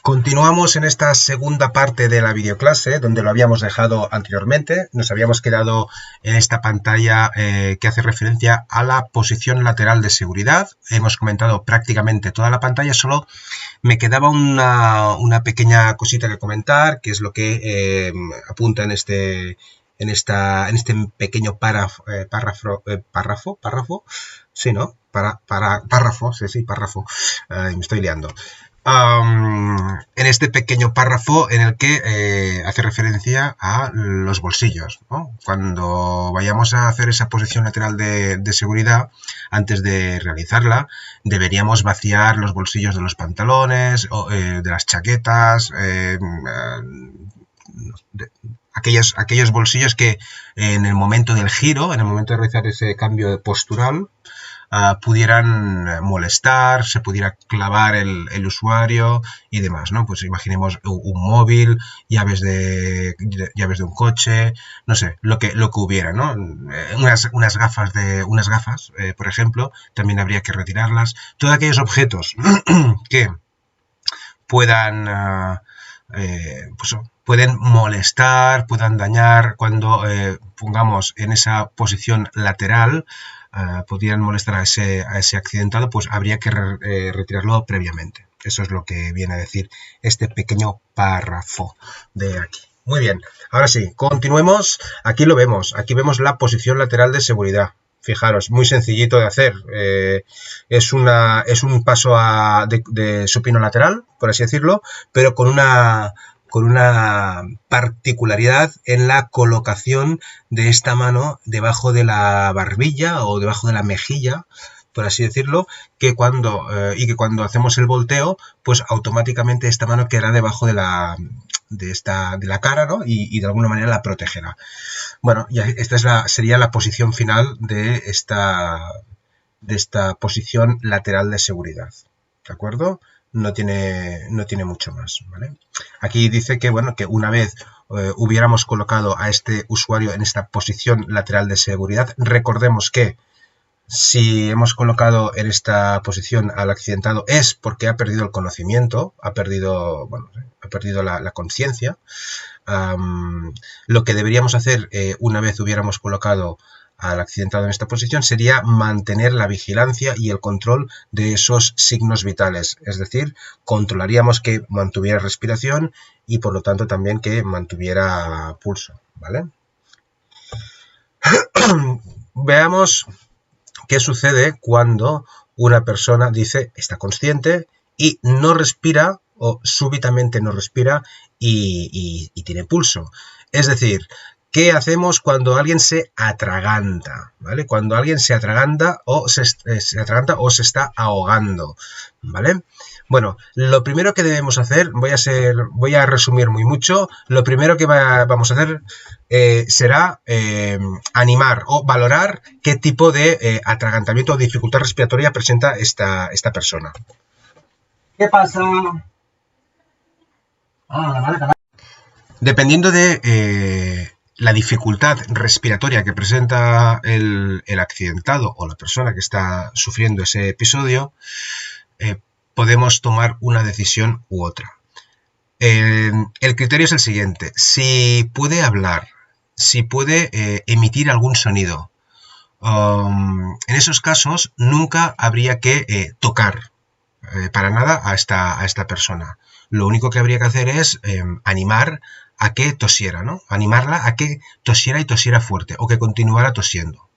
Continuamos en esta segunda parte de la videoclase, donde lo habíamos dejado anteriormente. Nos habíamos quedado en esta pantalla que hace referencia a la posición lateral de seguridad. Hemos comentado prácticamente toda la pantalla, solo me quedaba una pequeña cosita que comentar, que es lo que apunta en este pequeño párrafo, sí, ¿no? Párrafo, sí, párrafo, me estoy liando. En este pequeño párrafo en el que hace referencia a los bolsillos, ¿no? Cuando vayamos a hacer esa posición lateral de seguridad, antes de realizarla, deberíamos vaciar los bolsillos de los pantalones, de las chaquetas, aquellos bolsillos que en el momento del giro, en el momento de realizar ese cambio postural, pudieran molestar, se pudiera clavar el usuario y demás, ¿no? Pues imaginemos un móvil, llaves de un coche, no sé, lo que hubiera, ¿no? Unas gafas, por ejemplo, también habría que retirarlas. Todos aquellos objetos que puedan pueden molestar, puedan dañar cuando pongamos en esa posición lateral, podrían molestar a ese accidentado, pues habría que retirarlo previamente. Eso es lo que viene a decir este pequeño párrafo de aquí. Muy bien, ahora sí, continuemos. Aquí lo vemos, aquí vemos la posición lateral de seguridad. Fijaros, muy sencillito de hacer. Es un paso de supino lateral, por así decirlo, pero con una particularidad en la colocación de esta mano debajo de la barbilla o debajo de la mejilla, por así decirlo, que cuando hacemos el volteo, pues automáticamente esta mano quedará debajo de la cara, ¿no? Y de alguna manera la protegerá. Bueno, ya esta sería la posición final de esta posición lateral de seguridad, ¿de acuerdo? No tiene mucho más, ¿vale? Aquí dice que, bueno, que una vez hubiéramos colocado a este usuario en esta posición lateral de seguridad, recordemos que si hemos colocado en esta posición al accidentado es porque ha perdido el conocimiento, ha perdido la conciencia. Lo que deberíamos hacer una vez hubiéramos colocado al accidentado en esta posición sería mantener la vigilancia y el control de esos signos vitales, es decir, controlaríamos que mantuviera respiración y por lo tanto también que mantuviera pulso, ¿vale? Veamos qué sucede cuando una persona dice está consciente y no respira o súbitamente no respira y tiene pulso. Es decir, ¿qué hacemos cuando alguien se atraganta? ¿Vale? Cuando alguien se atraganta o se está ahogando, ¿vale? Bueno, lo primero que debemos hacer, voy a resumir muy mucho, lo primero que vamos a hacer será animar o valorar qué tipo de atragantamiento o dificultad respiratoria presenta esta persona. ¿Qué pasa? Dependiendo de la dificultad respiratoria que presenta el accidentado o la persona que está sufriendo ese episodio, podemos tomar una decisión u otra. El criterio es el siguiente: si puede hablar, si puede emitir algún sonido, en esos casos nunca habría que tocar para nada a esta persona. Lo único que habría que hacer es animar a que tosiera, ¿no? Animarla a que tosiera y tosiera fuerte o que continuara tosiendo,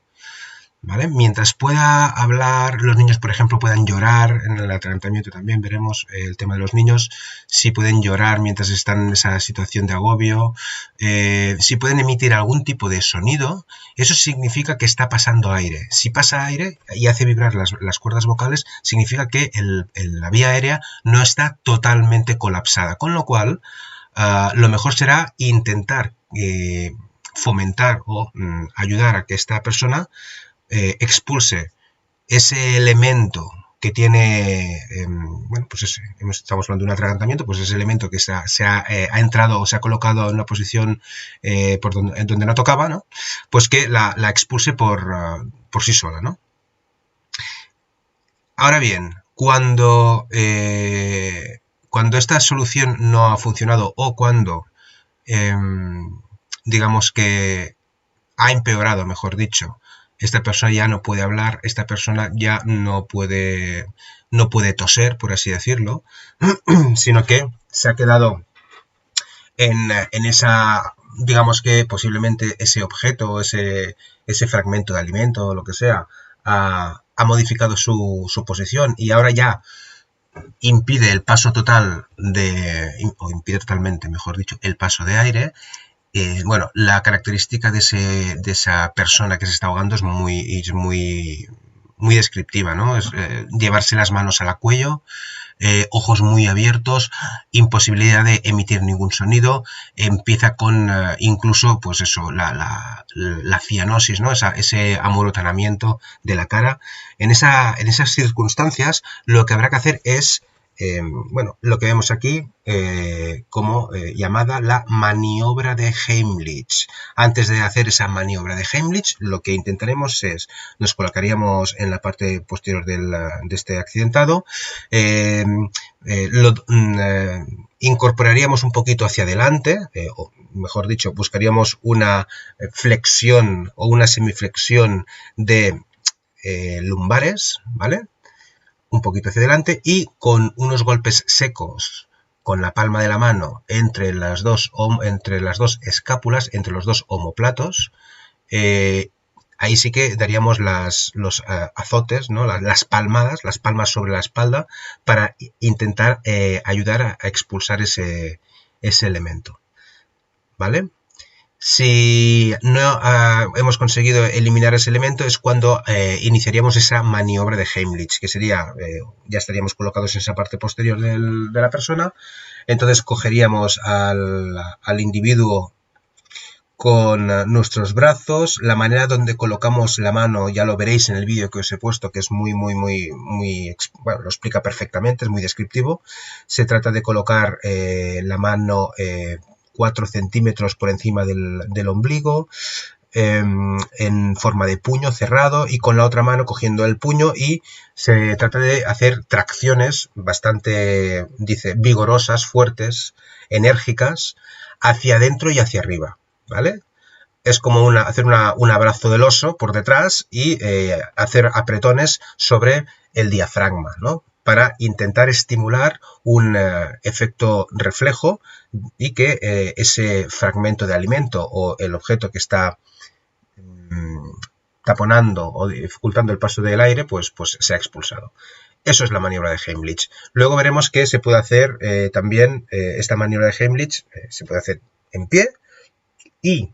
¿vale? Mientras pueda hablar, los niños, por ejemplo, puedan llorar. En el atragantamiento también veremos el tema de los niños, si pueden llorar mientras están en esa situación de agobio, si pueden emitir algún tipo de sonido, eso significa que está pasando aire. Si pasa aire y hace vibrar las cuerdas vocales, significa que la vía aérea no está totalmente colapsada, con lo cual lo mejor será intentar fomentar o ayudar a que esta persona expulse ese elemento que tiene, bueno, pues estamos hablando de un atragantamiento, pues ese elemento que ha entrado o se ha colocado en una posición en donde no tocaba, ¿no? Pues que la expulse por sí sola, ¿no? Ahora bien, cuando cuando esta solución no ha funcionado o cuando, digamos que ha empeorado, mejor dicho, esta persona ya no puede hablar, esta persona ya no puede toser, por así decirlo, sino que se ha quedado en esa, digamos que posiblemente ese objeto, ese fragmento de alimento o lo que sea, ha modificado su posición y ahora ya impide el paso total o impide totalmente, mejor dicho, el paso de aire. Bueno, la característica de esa persona que se está ahogando es muy descriptiva, ¿no? Es llevarse las manos al cuello, ojos muy abiertos, imposibilidad de emitir ningún sonido, empieza con incluso, pues eso, la cianosis, ¿no? Ese amoratonamiento de la cara. En esas circunstancias, lo que habrá que hacer es, bueno, lo que vemos aquí como llamada la maniobra de Heimlich. Antes de hacer esa maniobra de Heimlich, lo que intentaremos es, nos colocaríamos en la parte posterior de este accidentado, incorporaríamos un poquito hacia adelante, o mejor dicho, buscaríamos una flexión o una semiflexión de lumbares, ¿vale? Un poquito hacia adelante y con unos golpes secos con la palma de la mano entre las dos escápulas, entre los dos omóplatos, ahí sí que daríamos los azotes, ¿no? las palmas sobre la espalda para intentar ayudar a expulsar ese elemento, ¿vale? Si no hemos conseguido eliminar ese elemento es cuando iniciaríamos esa maniobra de Heimlich, que sería, ya estaríamos colocados en esa parte posterior de la persona, entonces cogeríamos al individuo con nuestros brazos, la manera donde colocamos la mano ya lo veréis en el vídeo que os he puesto, que es bueno, lo explica perfectamente, es muy descriptivo. Se trata de colocar la mano 4 centímetros por encima del ombligo, en forma de puño cerrado y con la otra mano cogiendo el puño, y se trata de hacer tracciones bastante, dice, vigorosas, fuertes, enérgicas, hacia adentro y hacia arriba, ¿vale? Es como hacer un abrazo del oso por detrás y hacer apretones sobre el diafragma, ¿no? Para intentar estimular un efecto reflejo y que ese fragmento de alimento o el objeto que está taponando o dificultando el paso del aire, pues sea expulsado. Eso es la maniobra de Heimlich. Luego veremos que se puede hacer también esta maniobra de Heimlich, se puede hacer en pie, y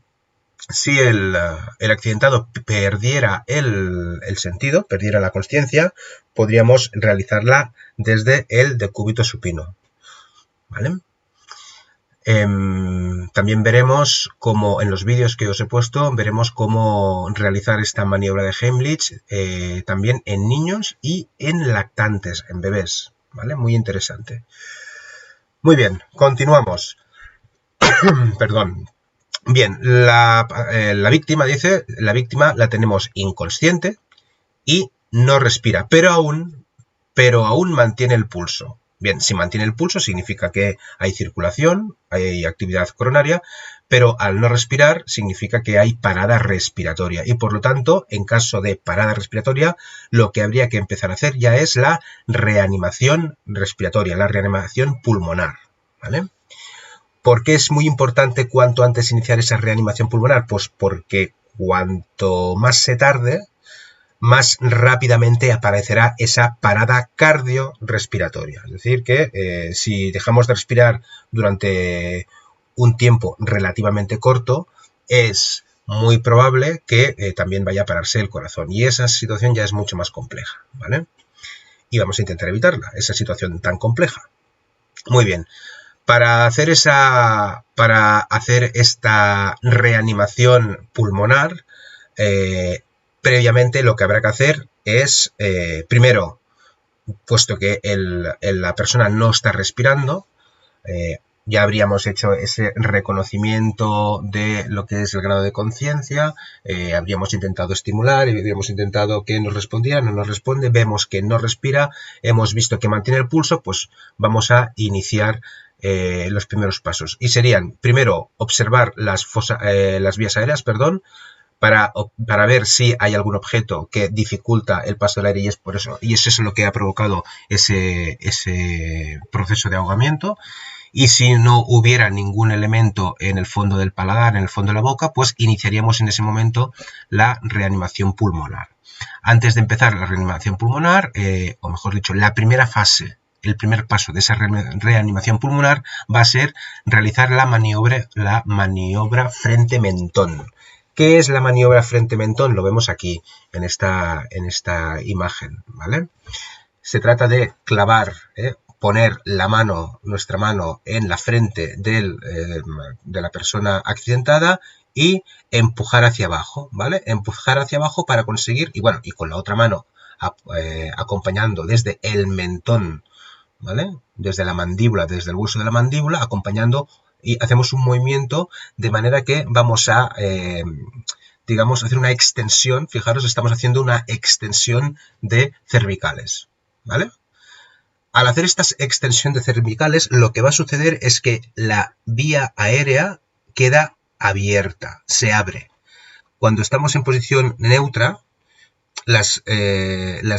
si el accidentado perdiera el sentido, perdiera la consciencia, podríamos realizarla desde el decúbito supino, ¿vale? También veremos cómo, en los vídeos que os he puesto, veremos cómo realizar esta maniobra de Heimlich también en niños y en lactantes, en bebés, ¿vale? Muy interesante. Muy bien, continuamos. Perdón. Bien, la víctima dice, la víctima la tenemos inconsciente y no respira, pero aún mantiene el pulso. Bien, si mantiene el pulso significa que hay circulación, hay actividad coronaria, pero al no respirar significa que hay parada respiratoria y por lo tanto, en caso de parada respiratoria, lo que habría que empezar a hacer ya es la reanimación respiratoria, la reanimación pulmonar, ¿vale? ¿Por qué es muy importante cuanto antes iniciar esa reanimación pulmonar? Pues porque cuanto más se tarde, más rápidamente aparecerá esa parada cardiorrespiratoria. Es decir, que si dejamos de respirar durante un tiempo relativamente corto, es muy probable que también vaya a pararse el corazón. Y esa situación ya es mucho más compleja, ¿vale? Y vamos a intentar evitarla, esa situación tan compleja. Muy bien. Para hacer esta reanimación pulmonar, previamente lo que habrá que hacer es, primero, puesto que la persona no está respirando, ya habríamos hecho ese reconocimiento de lo que es el grado de conciencia, habríamos intentado estimular, habríamos intentado que nos respondiera, no nos responde, vemos que no respira, hemos visto que mantiene el pulso, pues vamos a iniciar los primeros pasos. Y serían, primero, observar las vías aéreas, para ver si hay algún objeto que dificulta el paso del aire y es por eso, y es eso lo que ha provocado ese proceso de ahogamiento. Y si no hubiera ningún elemento en el fondo del paladar, en el fondo de la boca, pues iniciaríamos en ese momento la reanimación pulmonar. Antes de empezar la reanimación pulmonar, o mejor dicho, la primera fase, el primer paso de esa reanimación pulmonar va a ser realizar la maniobra frente-mentón. ¿Qué es la maniobra frente-mentón? Lo vemos aquí en esta imagen, ¿vale? Se trata de clavar, poner nuestra mano en la frente de la persona accidentada y empujar hacia abajo, ¿vale? Empujar hacia abajo para conseguir, y con la otra mano acompañando desde el mentón, ¿vale? Desde la mandíbula, desde el hueso de la mandíbula, acompañando y hacemos un movimiento de manera que vamos a, digamos, hacer una extensión. Fijaros, estamos haciendo una extensión de cervicales, ¿vale? Al hacer esta extensión de cervicales, lo que va a suceder es que la vía aérea queda abierta, se abre. Cuando estamos en posición neutra, las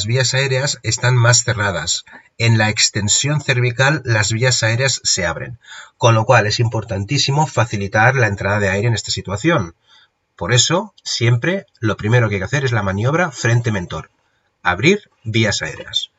vías aéreas están más cerradas. En la extensión cervical, las vías aéreas se abren. Con lo cual, es importantísimo facilitar la entrada de aire en esta situación. Por eso, siempre lo primero que hay que hacer es la maniobra frente-mentón. Abrir vías aéreas.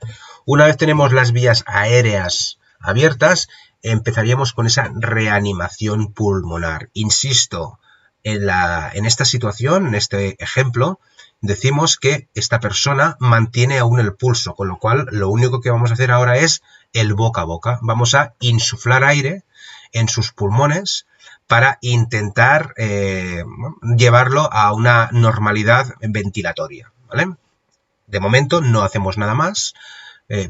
Una vez tenemos las vías aéreas abiertas, empezaríamos con esa reanimación pulmonar. Insisto, en esta situación, en este ejemplo, decimos que esta persona mantiene aún el pulso, con lo cual lo único que vamos a hacer ahora es el boca a boca. Vamos a insuflar aire en sus pulmones para intentar llevarlo a una normalidad ventilatoria, ¿vale? De momento no hacemos nada más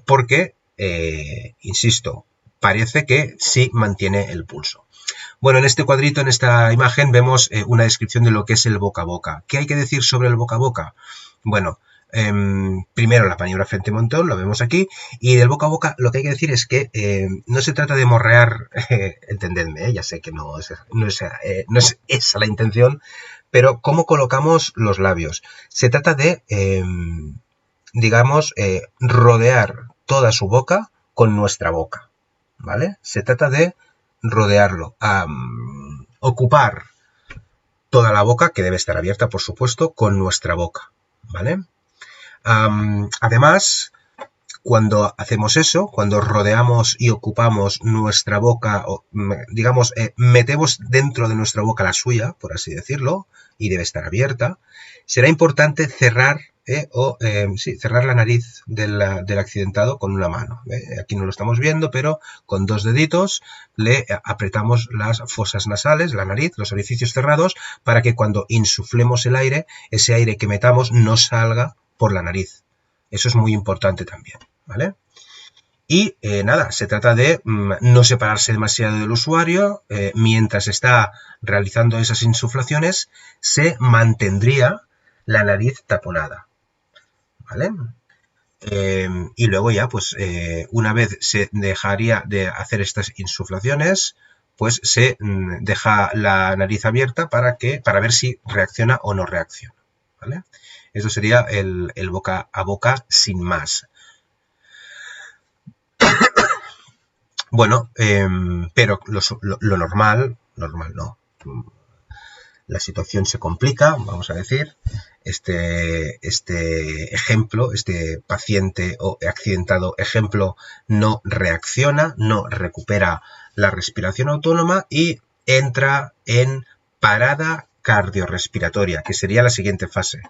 porque, insisto, parece que sí mantiene el pulso. Bueno, en este cuadrito, en esta imagen, vemos una descripción de lo que es el boca a boca. ¿Qué hay que decir sobre el boca a boca? Bueno, primero la maniobra frente-mentón, lo vemos aquí, y del boca a boca lo que hay que decir es que no se trata de morrear, entendedme, ya sé que no es esa la intención, pero cómo colocamos los labios. Se trata de, digamos, rodear toda su boca con nuestra boca, ¿vale? Se trata de rodearlo, ocupar toda la boca, que debe estar abierta, por supuesto, con nuestra boca, ¿vale? Además, cuando hacemos eso, cuando rodeamos y ocupamos nuestra boca, digamos, metemos dentro de nuestra boca la suya, por así decirlo, y debe estar abierta, será importante cerrar cerrar la nariz del accidentado con una mano. Aquí no lo estamos viendo, pero con dos deditos le apretamos las fosas nasales, la nariz, los orificios cerrados, para que cuando insuflemos el aire, ese aire que metamos no salga por la nariz. Eso es muy importante también, ¿vale? Y nada, se trata de no separarse demasiado del usuario. Mientras está realizando esas insuflaciones, se mantendría la nariz taponada, ¿vale? Y luego ya, pues, una vez se dejaría de hacer estas insuflaciones, pues se deja la nariz abierta para ver si reacciona o no reacciona, ¿vale? Eso sería el boca a boca sin más. Bueno, pero lo normal no. La situación se complica, vamos a decir. Este ejemplo, este paciente o accidentado ejemplo no reacciona, no recupera la respiración autónoma y entra en parada cardiorrespiratoria, que sería la siguiente fase.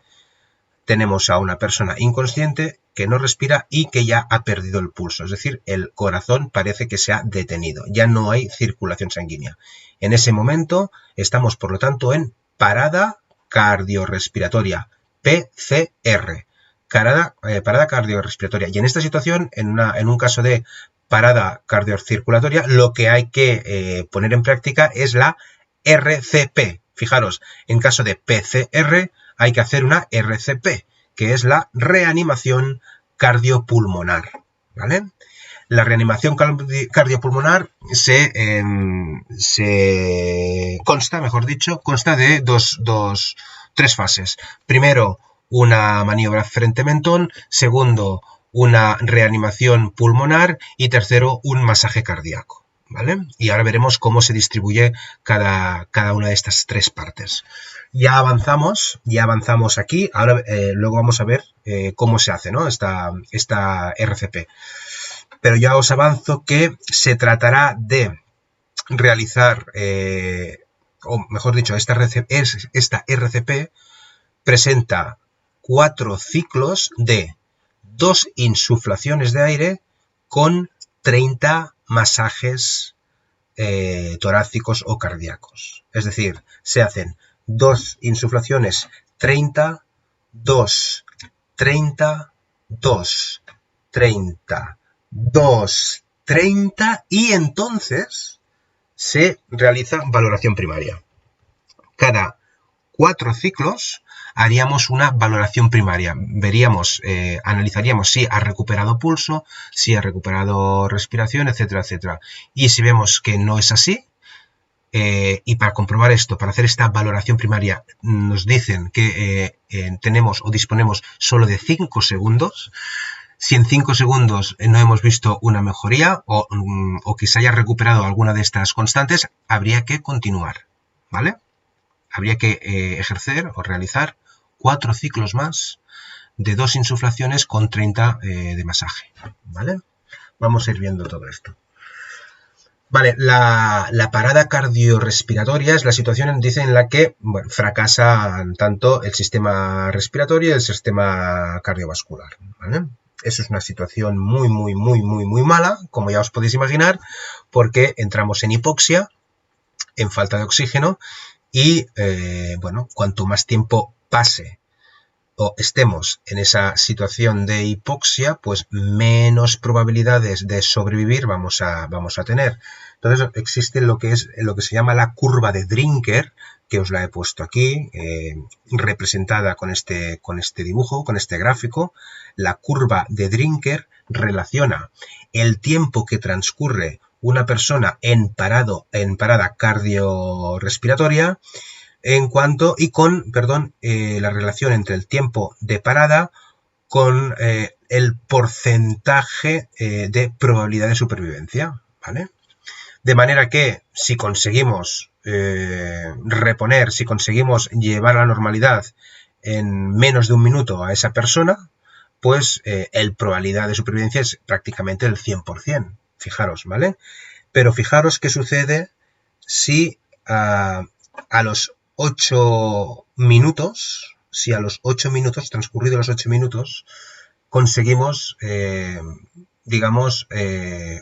Tenemos a una persona inconsciente que no respira y que ya ha perdido el pulso, es decir, el corazón parece que se ha detenido, ya no hay circulación sanguínea. En ese momento estamos, por lo tanto, en parada cardiorrespiratoria, PCR, parada cardiorrespiratoria. Y en esta situación, en un caso de parada cardiocirculatoria, lo que hay que poner en práctica es la RCP. Fijaros, en caso de PCR hay que hacer una RCP, que es la reanimación cardiopulmonar, ¿vale? La reanimación cardiopulmonar consta de tres fases. Primero, una maniobra frente mentón. Segundo, una reanimación pulmonar. Y tercero, un masaje cardíaco, ¿vale? Y ahora veremos cómo se distribuye cada una de estas tres partes. Ya avanzamos aquí. Ahora luego vamos a ver cómo se hace, ¿no? esta RCP. Pero ya os avanzo que se tratará de realizar, o mejor dicho, esta RCP presenta 4 ciclos de 2 insuflaciones de aire con 30 masajes torácicos o cardíacos. Es decir, se hacen 2 insuflaciones, 30, 2, 30, 2, 30, 2, 30 y entonces se realiza valoración primaria. Cada 4 ciclos haríamos una valoración primaria. Veríamos, analizaríamos si ha recuperado pulso, si ha recuperado respiración, etcétera, etcétera. Y si vemos que no es así, y para comprobar esto, para hacer esta valoración primaria, nos dicen que tenemos o disponemos solo de 5 segundos. Si en 5 segundos no hemos visto una mejoría o que se haya recuperado alguna de estas constantes, habría que continuar, ¿vale? Habría que ejercer o realizar 4 ciclos más de 2 insuflaciones con 30 de masaje, ¿vale? Vamos a ir viendo todo esto. Vale, la parada cardiorrespiratoria es la situación, dice, en la que fracasa tanto el sistema respiratorio y el sistema cardiovascular, ¿vale? Eso es una situación muy mala, como ya os podéis imaginar, porque entramos en hipoxia, en falta de oxígeno, y cuanto más tiempo pase o estemos en esa situación de hipoxia, pues menos probabilidades de sobrevivir vamos a tener. Entonces existe lo que se llama la curva de Drinker, que os la he puesto aquí, representada con este dibujo, con este gráfico. La curva de Drinker relaciona el tiempo que transcurre una persona en parada cardiorrespiratoria la relación entre el tiempo de parada con el porcentaje de probabilidad de supervivencia, ¿vale? De manera que si conseguimos reponer, si conseguimos llevar a la normalidad en menos de un minuto a esa persona, pues el probabilidad de supervivencia es prácticamente el 100%. Fijaros, ¿vale? Pero fijaros qué sucede si a los 8 minutos, transcurridos los 8 minutos, conseguimos,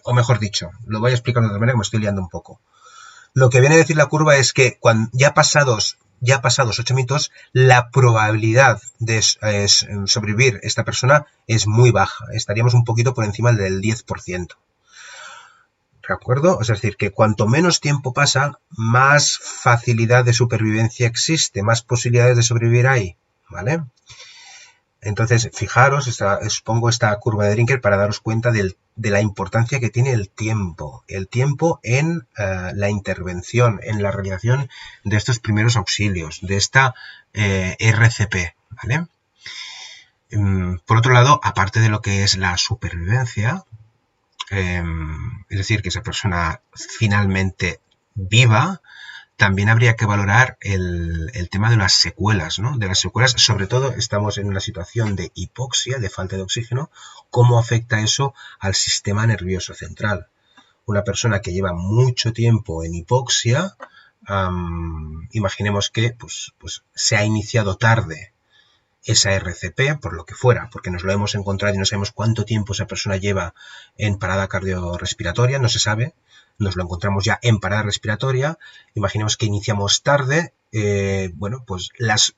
o mejor dicho, lo voy a explicar de otra manera que me estoy liando un poco. Lo que viene a decir la curva es que cuando ya pasados 8 minutos, la probabilidad de sobrevivir esta persona es muy baja. Estaríamos un poquito por encima del 10%. ¿De acuerdo? Es decir, que cuanto menos tiempo pasa, más facilidad de supervivencia existe, más posibilidades de sobrevivir hay, ¿vale? Entonces, fijaros, os pongo esta curva de Drinker para daros cuenta de la importancia que tiene el tiempo en la intervención, en la realización de estos primeros auxilios, de esta RCP, ¿vale? Por otro lado, aparte de lo que es la supervivencia, es decir, que esa persona finalmente viva, también habría que valorar el tema de las secuelas, ¿no? De las secuelas, sobre todo estamos en una situación de hipoxia, de falta de oxígeno, ¿cómo afecta eso al sistema nervioso central? Una persona que lleva mucho tiempo en hipoxia, imaginemos que pues se ha iniciado tarde esa RCP, por lo que fuera, porque nos lo hemos encontrado y no sabemos cuánto tiempo esa persona lleva en parada cardiorrespiratoria, no se sabe, nos lo encontramos ya en parada respiratoria, imaginemos que iniciamos tarde, pues las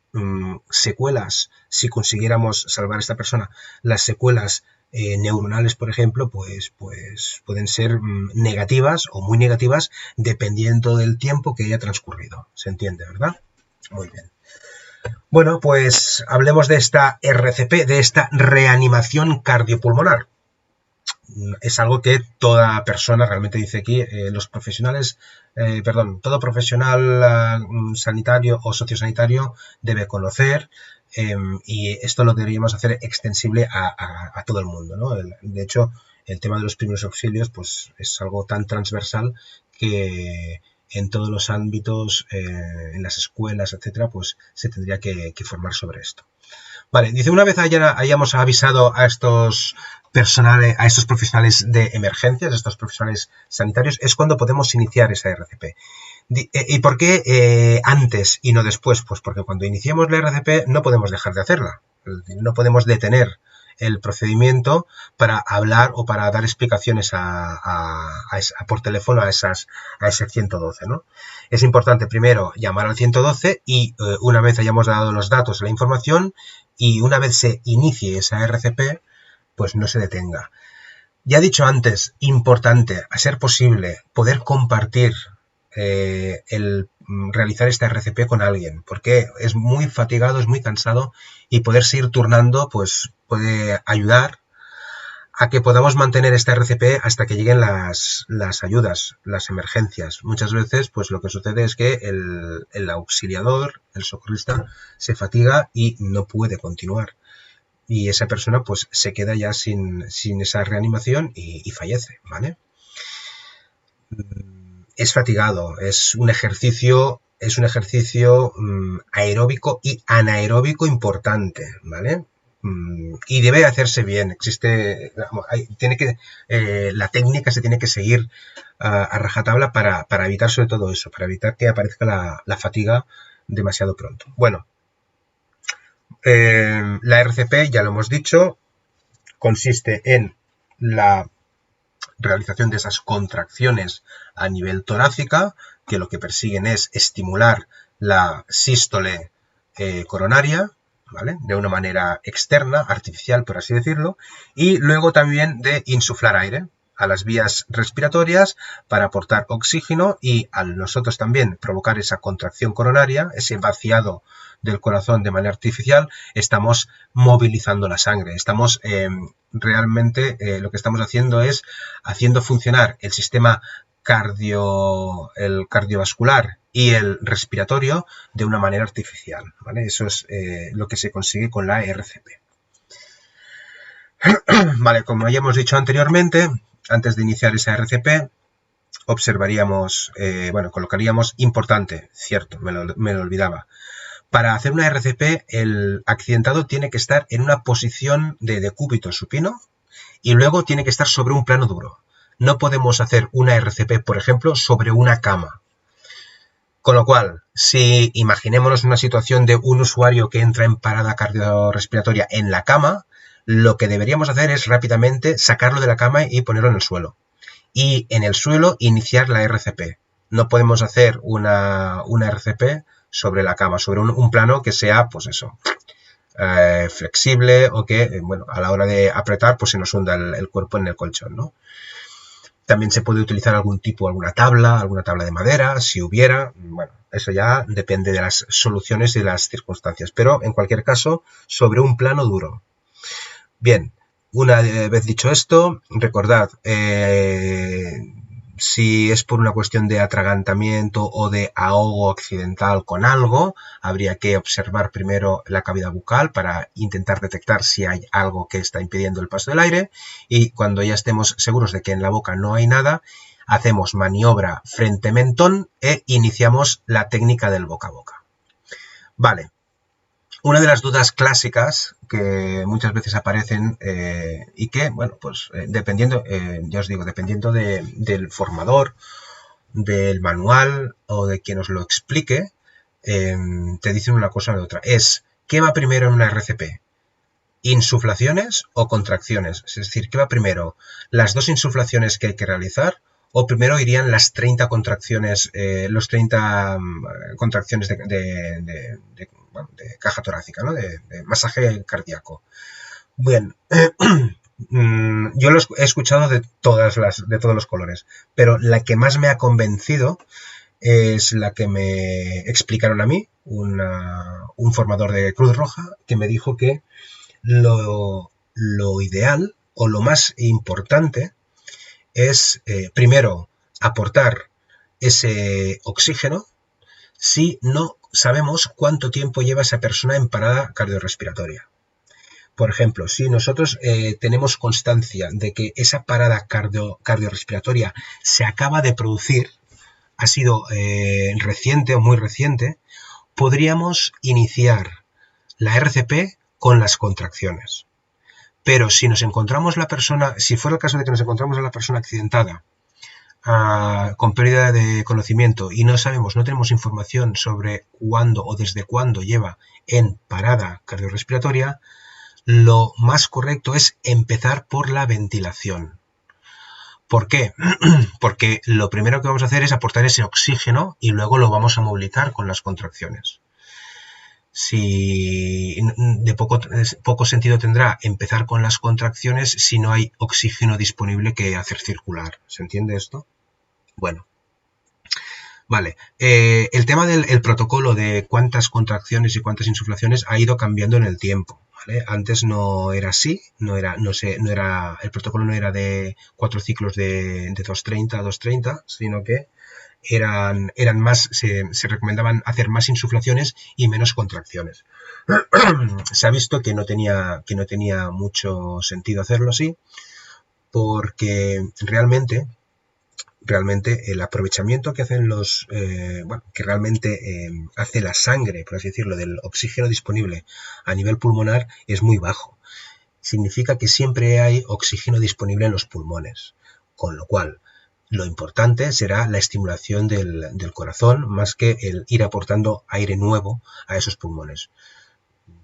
secuelas, si consiguiéramos salvar a esta persona, las secuelas neuronales, por ejemplo, pues pueden ser negativas o muy negativas dependiendo del tiempo que haya transcurrido. ¿Se entiende, verdad? Muy bien. Bueno, pues hablemos de esta RCP, de esta reanimación cardiopulmonar. Es algo que toda persona, realmente dice aquí, los profesionales, todo profesional sanitario o sociosanitario debe conocer, y esto lo deberíamos hacer extensible a todo el mundo, ¿no? De hecho, el tema de los primeros auxilios pues es algo tan transversal que en todos los ámbitos, en las escuelas, etcétera, pues se tendría que formar sobre esto. Vale, dice, una vez hayamos avisado a estos a estos profesionales de emergencias, a estos profesionales sanitarios, es cuando podemos iniciar esa RCP. ¿Y por qué antes y no después? Pues porque cuando iniciemos la RCP no podemos dejar de hacerla. No podemos detener el procedimiento para hablar o para dar explicaciones por teléfono a ese 112, ¿no? Es importante primero llamar al 112 y una vez hayamos dado los datos, la información, y una vez se inicie esa RCP, pues no se detenga. Ya he dicho antes, importante, a ser posible, poder compartir el realizar esta RCP con alguien, porque es muy fatigado, es muy cansado, y poderse ir turnando pues puede ayudar a que podamos mantener esta RCP hasta que lleguen las ayudas, las emergencias. Muchas veces pues lo que sucede es que el auxiliador, el socorrista, se fatiga y no puede continuar. Y esa persona pues se queda ya sin esa reanimación y fallece, ¿vale? Es fatigado, es un ejercicio aeróbico y anaeróbico importante, ¿vale? Y debe hacerse bien. La técnica se tiene que seguir a rajatabla para evitar sobre todo eso, para evitar que aparezca la fatiga demasiado pronto. Bueno, la RCP, ya lo hemos dicho, consiste en la realización de esas contracciones a nivel torácica, que lo que persiguen es estimular la sístole coronaria, ¿vale? De una manera externa, artificial, por así decirlo, y luego también de insuflar aire a las vías respiratorias para aportar oxígeno, y al nosotros también provocar esa contracción coronaria, ese vaciado del corazón de manera artificial, estamos movilizando la sangre, estamos realmente lo que estamos haciendo es haciendo funcionar el sistema cardiovascular y el respiratorio de una manera artificial, ¿vale? Eso es lo que se consigue con la RCP. Vale, como ya hemos dicho anteriormente, antes de iniciar esa RCP, observaríamos, colocaríamos, importante, cierto, me lo olvidaba. Para hacer una RCP, el accidentado tiene que estar en una posición de decúbito supino y luego tiene que estar sobre un plano duro. No podemos hacer una RCP, por ejemplo, sobre una cama. Con lo cual, si imaginémonos una situación de un usuario que entra en parada cardiorrespiratoria en la cama, lo que deberíamos hacer es rápidamente sacarlo de la cama y ponerlo en el suelo. Y en el suelo iniciar la RCP. No podemos hacer una RCP sobre la cama, sobre un plano que sea, pues eso, flexible, o que, a la hora de apretar, pues se nos hunda el cuerpo en el colchón, ¿no? También se puede utilizar alguna tabla de madera, si hubiera. Bueno, eso ya depende de las soluciones y de las circunstancias, pero en cualquier caso, sobre un plano duro. Bien, una vez dicho esto, recordad, si es por una cuestión de atragantamiento o de ahogo accidental con algo, habría que observar primero la cavidad bucal para intentar detectar si hay algo que está impidiendo el paso del aire, y cuando ya estemos seguros de que en la boca no hay nada, hacemos maniobra frente-mentón e iniciamos la técnica del boca a boca. Vale. Una de las dudas clásicas que muchas veces aparecen y que, dependiendo, ya os digo, dependiendo del formador, del manual o de quien os lo explique, te dicen una cosa o la otra. Es, ¿qué va primero en una RCP? ¿Insuflaciones o contracciones? Es decir, ¿qué va primero? ¿Las dos insuflaciones que hay que realizar? ¿O primero irían las 30 contracciones, los 30 contracciones de caja torácica, ¿no? De masaje cardíaco? Bien, Yo los he escuchado de todos los colores, pero la que más me ha convencido es la que me explicaron a mí, un formador de Cruz Roja, que me dijo que lo ideal o lo más importante es, primero, aportar ese oxígeno si no sabemos cuánto tiempo lleva esa persona en parada cardiorrespiratoria. Por ejemplo, si nosotros tenemos constancia de que esa parada cardiorrespiratoria se acaba de producir, ha sido reciente o muy reciente, podríamos iniciar la RCP con las contracciones. Pero si nos encontramos la persona, si fuera el caso de que nos encontramos a la persona accidentada con pérdida de conocimiento y no sabemos, no tenemos información sobre cuándo o desde cuándo lleva en parada cardiorrespiratoria, lo más correcto es empezar por la ventilación. ¿Por qué? Porque lo primero que vamos a hacer es aportar ese oxígeno y luego lo vamos a movilizar con las contracciones. Si de poco sentido tendrá empezar con las contracciones si no hay oxígeno disponible que hacer circular. ¿Se entiende esto? Bueno. Vale, el tema del protocolo de cuántas contracciones y cuántas insuflaciones ha ido cambiando en el tiempo. ¿Vale? Antes no era así, el protocolo no era de 4 ciclos de 230 a 230, sino que eran más, se recomendaban hacer más insuflaciones y menos contracciones. Se ha visto que no tenía mucho sentido hacerlo así, porque realmente el aprovechamiento que hacen que realmente hace la sangre, por así decirlo, del oxígeno disponible a nivel pulmonar es muy bajo. Significa que siempre hay oxígeno disponible en los pulmones, con lo cual lo importante será la estimulación del corazón más que el ir aportando aire nuevo a esos pulmones.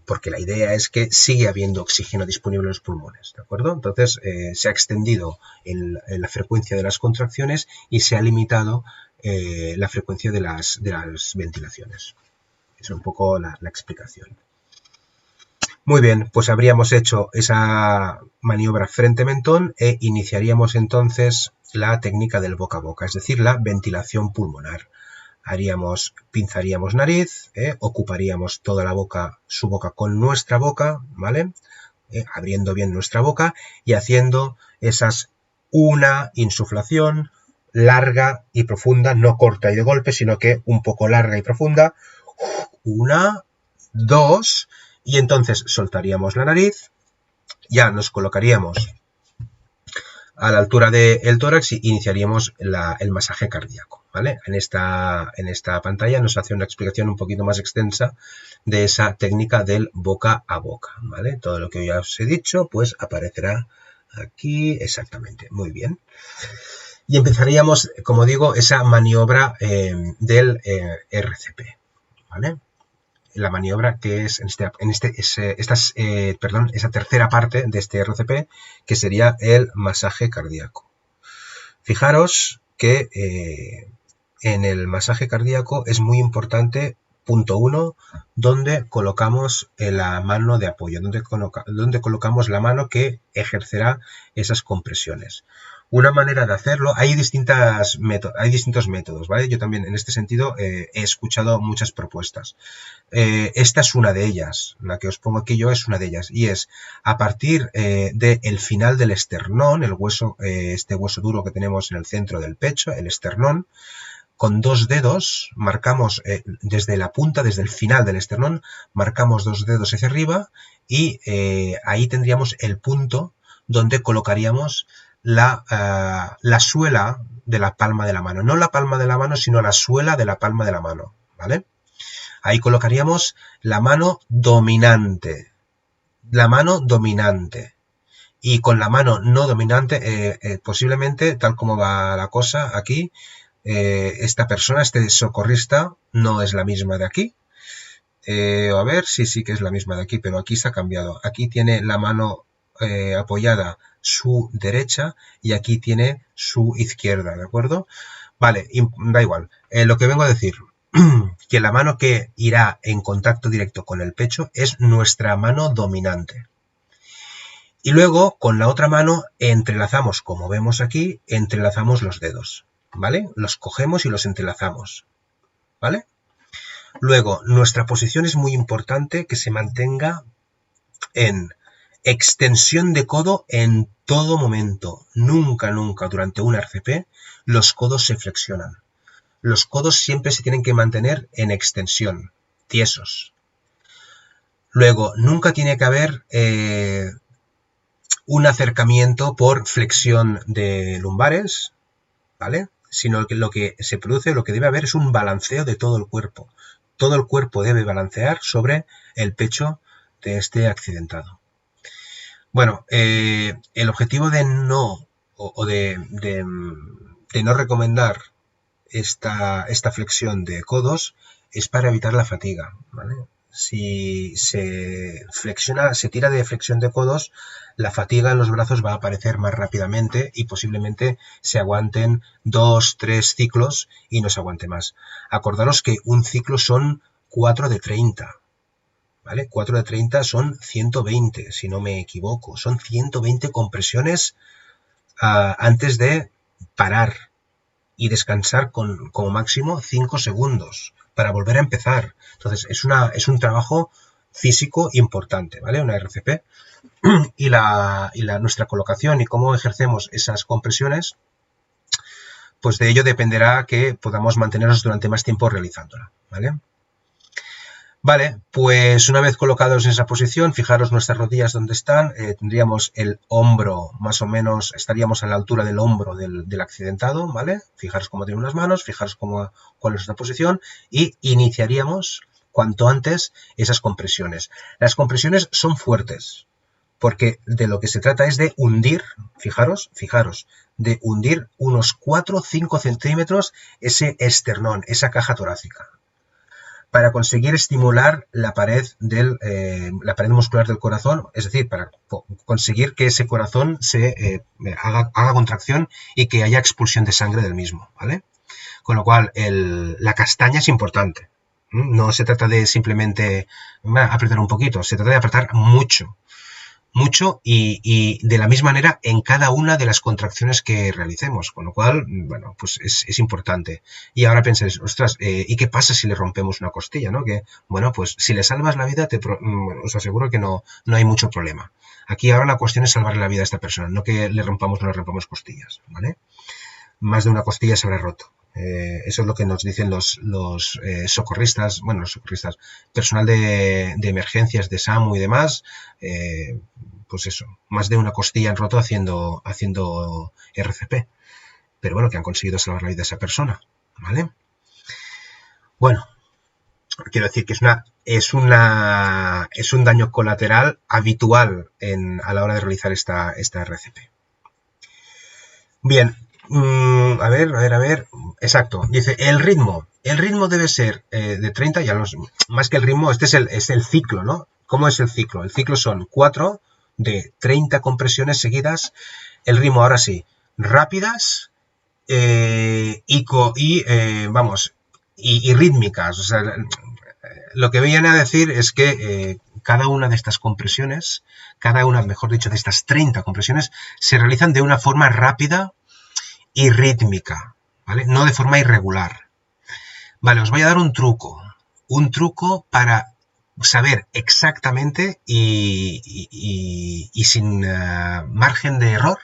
Porque la idea es que sigue habiendo oxígeno disponible en los pulmones, ¿de acuerdo? Entonces se ha extendido la frecuencia de las contracciones y se ha limitado la frecuencia de las ventilaciones. Es un poco la explicación. Muy bien, pues habríamos hecho esa maniobra frente-mentón e iniciaríamos entonces la técnica del boca a boca, es decir, la ventilación pulmonar. Pinzaríamos nariz, ocuparíamos toda la boca, su boca con nuestra boca, ¿vale? Abriendo bien nuestra boca y haciendo una insuflación larga y profunda, no corta y de golpe, sino que un poco larga y profunda. 1, 2, y entonces soltaríamos la nariz, ya nos colocaríamos a la altura del tórax y iniciaríamos el masaje cardíaco, ¿vale? En esta pantalla nos hace una explicación un poquito más extensa de esa técnica del boca a boca, ¿vale? Todo lo que ya os he dicho, pues aparecerá aquí exactamente. Muy bien. Y empezaríamos, como digo, esa maniobra del RCP, ¿vale? La maniobra que es esa tercera parte de este RCP, que sería el masaje cardíaco. Fijaros que en el masaje cardíaco es muy importante, punto 1, donde colocamos la mano de apoyo, donde colocamos la mano que ejercerá esas compresiones. Una manera de hacerlo, hay distintos métodos, ¿vale? Yo también en este sentido he escuchado muchas propuestas. Esta es una de ellas, la que os pongo aquí yo es una de ellas, y es a partir del final del esternón, el hueso, este hueso duro que tenemos en el centro del pecho, el esternón, con 2 dedos marcamos desde la punta, desde el final del esternón, marcamos 2 dedos hacia arriba y ahí tendríamos el punto donde colocaríamos la suela de la palma de la mano. No la palma de la mano, sino la suela de la palma de la mano, ¿vale? Ahí colocaríamos la mano dominante. La mano dominante. Y con la mano no dominante, posiblemente, tal como va la cosa aquí, esta persona, este socorrista, no es la misma de aquí. A ver, sí que es la misma de aquí, pero aquí se ha cambiado. Aquí tiene la mano apoyada su derecha y aquí tiene su izquierda, ¿de acuerdo? Vale, da igual. Lo que vengo a decir, que la mano que irá en contacto directo con el pecho es nuestra mano dominante. Y luego con la otra mano entrelazamos, como vemos aquí, entrelazamos los dedos, ¿vale? Los cogemos y los entrelazamos, ¿vale? Luego, nuestra posición es muy importante que se mantenga en extensión de codo en todo momento. Nunca, nunca durante un RCP los codos se flexionan. Los codos siempre se tienen que mantener en extensión, tiesos. Luego, nunca tiene que haber un acercamiento por flexión de lumbares, ¿vale? Sino que lo que se produce, lo que debe haber es un balanceo de todo el cuerpo. Todo el cuerpo debe balancear sobre el pecho de este accidentado. Bueno, el objetivo de no no recomendar esta flexión de codos es para evitar la fatiga, ¿vale? Si se tira de flexión de codos, la fatiga en los brazos va a aparecer más rápidamente y posiblemente se aguanten 2, 3 ciclos y no se aguante más. Acordaros que un ciclo son 4 de 30, ¿vale? 4 de 30 son 120, si no me equivoco. Son 120 compresiones antes de parar y descansar como máximo 5 segundos para volver a empezar. Entonces, es un trabajo físico importante, ¿vale? Una RCP. Y nuestra colocación y cómo ejercemos esas compresiones, pues de ello dependerá que podamos mantenernos durante más tiempo realizándola, ¿vale? Vale, pues una vez colocados en esa posición, fijaros nuestras rodillas donde están, tendríamos el hombro, más o menos, estaríamos a la altura del hombro del accidentado, ¿vale? Fijaros cómo tiene unas manos, fijaros cuál es nuestra posición y iniciaríamos cuanto antes esas compresiones. Las compresiones son fuertes, porque de lo que se trata es de hundir, fijaros, de hundir unos 4 o 5 centímetros ese esternón, esa caja torácica, para conseguir estimular la pared muscular del corazón, es decir, para conseguir que ese corazón haga contracción y que haya expulsión de sangre del mismo, ¿vale? Con lo cual, la castaña es importante. No se trata de simplemente apretar un poquito, se trata de apretar mucho y de la misma manera en cada una de las contracciones que realicemos, con lo cual, bueno, pues es importante. Y ahora pensáis, ostras, ¿y qué pasa si le rompemos una costilla, no? Que, bueno, pues si le salvas la vida, os aseguro que no hay mucho problema. Aquí ahora la cuestión es salvarle la vida a esta persona, no que le rompamos o no le rompamos costillas, ¿vale? Más de una costilla se habrá roto. Eso es lo que nos dicen los socorristas, bueno, los socorristas, personal de emergencias, de SAMU y demás, pues eso, más de una costilla han roto haciendo RCP, pero bueno, que han conseguido salvar la vida de esa persona, ¿vale? Bueno, quiero decir que es un daño colateral habitual a la hora de realizar esta RCP. Bien. A ver, exacto, dice el ritmo debe ser de 30, más que el ritmo, este es el ciclo, ¿no? ¿Cómo es el ciclo? El ciclo son 4 de 30 compresiones seguidas, el ritmo ahora sí, rápidas y rítmicas, o sea, lo que viene a decir es que cada una de estas compresiones, mejor dicho, de estas 30 compresiones, se realizan de una forma rápida y rítmica, ¿vale? No de forma irregular. Vale, os voy a dar un truco para saber exactamente y sin margen de error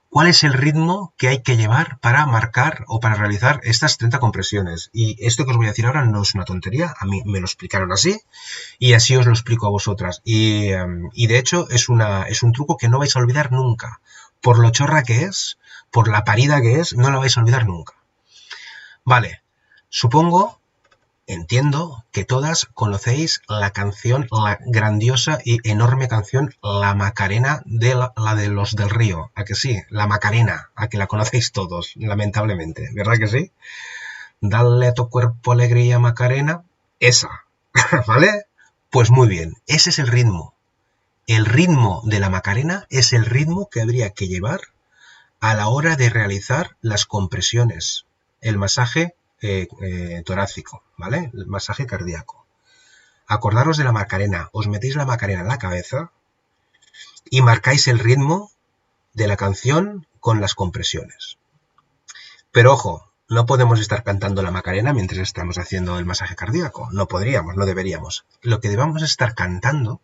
cuál es el ritmo que hay que llevar para marcar o para realizar estas 30 compresiones. Y esto que os voy a decir ahora no es una tontería, a mí me lo explicaron así y así os lo explico a vosotras. Y de hecho es un truco que no vais a olvidar nunca. Por lo chorra que es, por la parida que es, no la vais a olvidar nunca. Vale, entiendo que todas conocéis la canción, la grandiosa y enorme canción La Macarena de la de los del Río. ¿A que sí? La Macarena, a que la conocéis todos, lamentablemente, ¿verdad que sí? Dale a tu cuerpo alegría, Macarena. Esa, ¿vale? Pues muy bien, ese es el ritmo. El ritmo de la Macarena es el ritmo que habría que llevar a la hora de realizar las compresiones, el masaje torácico, ¿vale? El masaje cardíaco. Acordaros de la Macarena, os metéis la Macarena en la cabeza y marcáis el ritmo de la canción con las compresiones. Pero ojo, no podemos estar cantando la Macarena mientras estamos haciendo el masaje cardíaco. No podríamos, no deberíamos. Lo que debamos estar cantando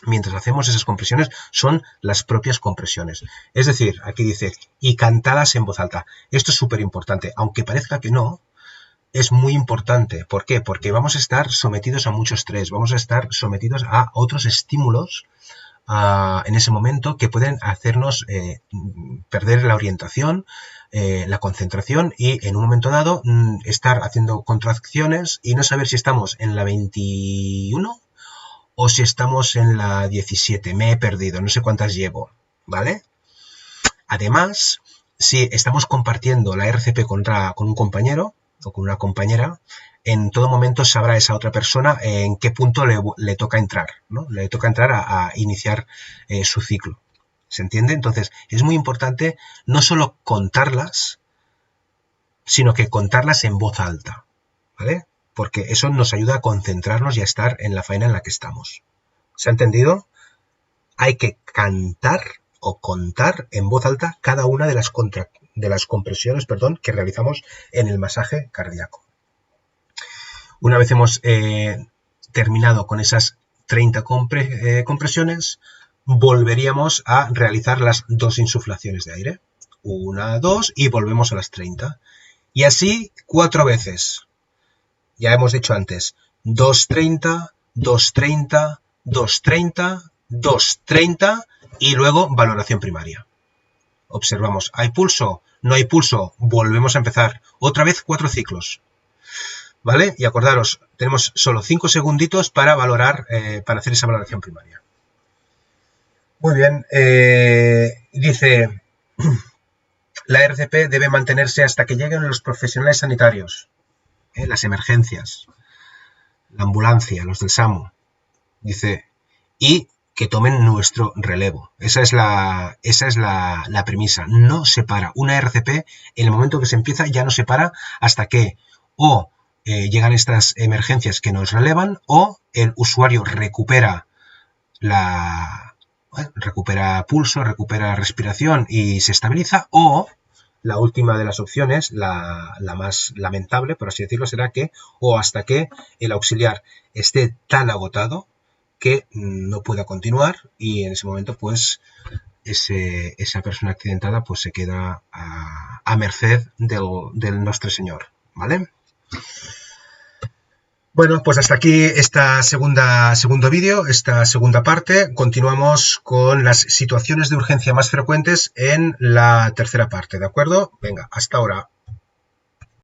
mientras hacemos esas compresiones son las propias compresiones. Es decir, aquí dice, y cantadas en voz alta. Esto es súper importante. Aunque parezca que no, es muy importante. ¿Por qué? Porque vamos a estar sometidos a mucho estrés, vamos a estar sometidos a otros estímulos en ese momento que pueden hacernos perder la orientación, la concentración y en un momento dado estar haciendo contracciones y no saber si estamos en la 21 o si estamos en la 17. Me he perdido, no sé cuántas llevo, ¿vale? Además, si estamos compartiendo la RCP con un compañero o con una compañera, en todo momento sabrá esa otra persona en qué punto le toca entrar, ¿no? Le toca entrar a iniciar su ciclo. ¿Se entiende? Entonces, es muy importante no solo contarlas, sino que contarlas en voz alta, ¿vale? Porque eso nos ayuda a concentrarnos y a estar en la faena en la que estamos. ¿Se ha entendido? Hay que cantar o contar en voz alta cada una de las compresiones, que realizamos en el masaje cardíaco. Una vez hemos terminado con esas 30 compresiones, volveríamos a realizar las 2 insuflaciones de aire. 1, 2 y volvemos a las 30. Y así 4 veces. Ya hemos dicho antes, 2.30, 2.30, 2.30, 2.30 y luego valoración primaria. Observamos, ¿hay pulso? No hay pulso, volvemos a empezar. Otra vez 4 ciclos. ¿Vale? Y acordaros, tenemos solo 5 segunditos para valorar, para hacer esa valoración primaria. Muy bien, dice, la RCP debe mantenerse hasta que lleguen los profesionales sanitarios, las emergencias, la ambulancia, los del SAMU. Dice, y que tomen nuestro relevo. Esa es la premisa. No se para. Una RCP, en el momento que se empieza, ya no se para hasta que o llegan estas emergencias que nos relevan o el usuario recupera recupera pulso, recupera respiración y se estabiliza, o la última de las opciones, la más lamentable, por así decirlo, será que o hasta que el auxiliar esté tan agotado que no pueda continuar y en ese momento pues esa persona accidentada pues se queda a merced del Nostre Señor, ¿vale? Bueno, pues hasta aquí segundo vídeo, esta segunda parte. Continuamos con las situaciones de urgencia más frecuentes en la tercera parte, ¿de acuerdo? Venga, hasta ahora.